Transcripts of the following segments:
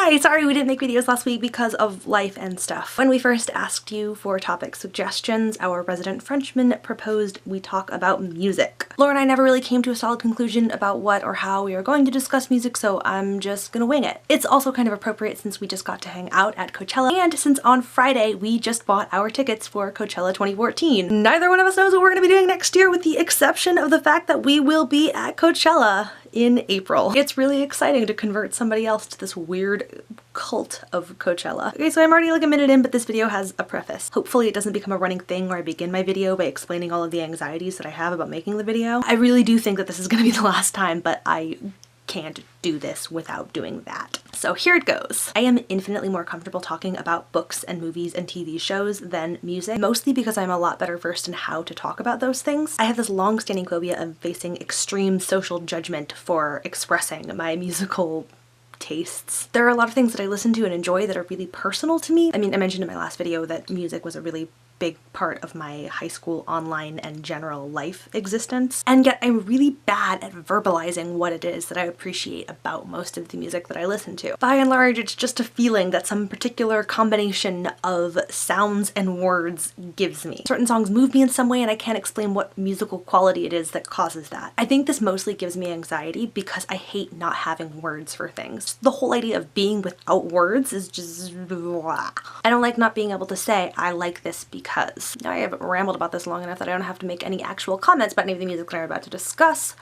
Hi! Sorry we didn't make videos last week because of life and stuff. When we first asked you for topic suggestions, our resident Frenchman proposed we talk about music. Laura and I never really came to a solid conclusion about what or how we are going to discuss music, so I'm just gonna wing it. It's also kind of appropriate since we just got to hang out at Coachella, and since on Friday we just bought our tickets for Coachella 2014. Neither one of us knows what we're gonna be doing next year, with the exception of the fact that we will be at Coachella in April. It's really exciting to convert somebody else to this weird cult of Coachella. Okay, so I'm already like a minute in, but this video has a preface. Hopefully it doesn't become a running thing where I begin my video by explaining all of the anxieties that I have about making the video. I really do think that this is gonna be the last time, but I can't do this without doing that. So here it goes. I am infinitely more comfortable talking about books and movies and TV shows than music, mostly because I'm a lot better versed in how to talk about those things. I have this long-standing phobia of facing extreme social judgment for expressing my musical tastes. There are a lot of things that I listen to and enjoy that are really personal to me. I mean, I mentioned in my last video that music was a really big part of my high school online and general life existence, and yet I'm really bad at verbalizing what it is that I appreciate about most of the music that I listen to. By and large, it's just a feeling that some particular combination of sounds and words gives me. Certain songs move me in some way and I can't explain what musical quality it is that causes that. I think this mostly gives me anxiety because I hate not having words for things. The whole idea of being without words is just blah. I don't like not being able to say, I like this because. Now I have rambled about this long enough that I don't have to make any actual comments about any of the music that I'm about to discuss.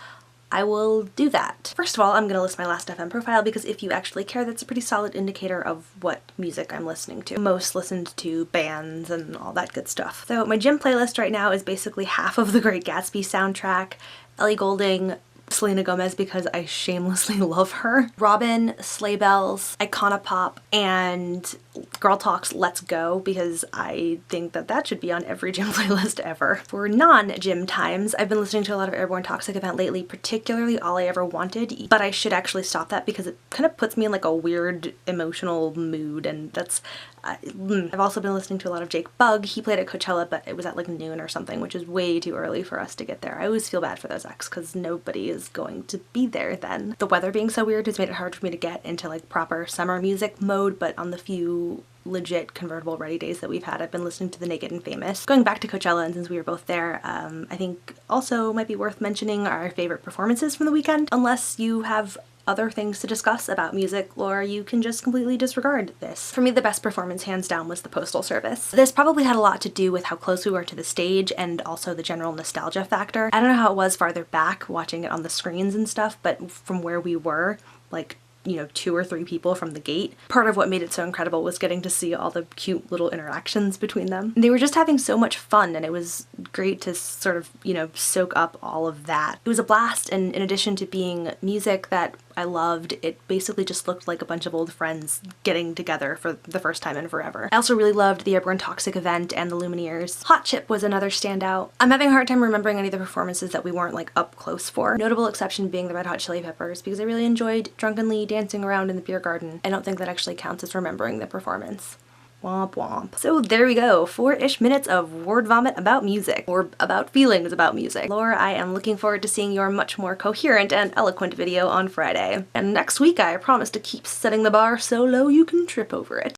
I will do that. First of all, I'm gonna list my Last.fm profile because if you actually care, that's a pretty solid indicator of what music I'm listening to. Most listened to bands and all that good stuff. So my gym playlist right now is basically half of the Great Gatsby soundtrack, Ellie Goulding, Selena Gomez because I shamelessly love her, Robin, Sleigh Bells, Iconopop, and Girl Talk's Let's Go because I think that that should be on every gym playlist ever. For non-gym times, I've been listening to a lot of Airborne Toxic Event lately, particularly All I Ever Wanted, but I should actually stop that because it kind of puts me in like a weird emotional mood, and that's I've also been listening to a lot of Jake Bugg. He played at Coachella, but it was at like noon or something, which is way too early for us to get there. I always feel bad for those acts because nobody is going to be there then. The weather being so weird has made it hard for me to get into like proper summer music mode, but on the few legit convertible ready days that we've had, I've been listening to The Naked and Famous. Going back to Coachella, and since we were both there, I think also might be worth mentioning our favorite performances from the weekend. Unless you have other things to discuss about music, or you can just completely disregard this. For me, the best performance hands down was the Postal Service. This probably had a lot to do with how close we were to the stage and also the general nostalgia factor. I don't know how it was farther back watching it on the screens and stuff, but from where we were, like, you know, 2 or 3 people from the gate. Part of what made it so incredible was getting to see all the cute little interactions between them. They were just having so much fun, and it was great to sort of, you know, soak up all of that. It was a blast, and in addition to being music that I loved, it basically just looked like a bunch of old friends getting together for the first time in forever. I also really loved the Airborne Toxic Event and the Lumineers. Hot Chip was another standout. I'm having a hard time remembering any of the performances that we weren't like up close for. Notable exception being the Red Hot Chili Peppers because I really enjoyed drunkenly dancing around in the beer garden. I don't think that actually counts as remembering the performance. Womp womp. So there we go, 4-ish minutes of word vomit about music, or about feelings about music. Laura, I am looking forward to seeing your much more coherent and eloquent video on Friday. And next week I promise to keep setting the bar so low you can trip over it.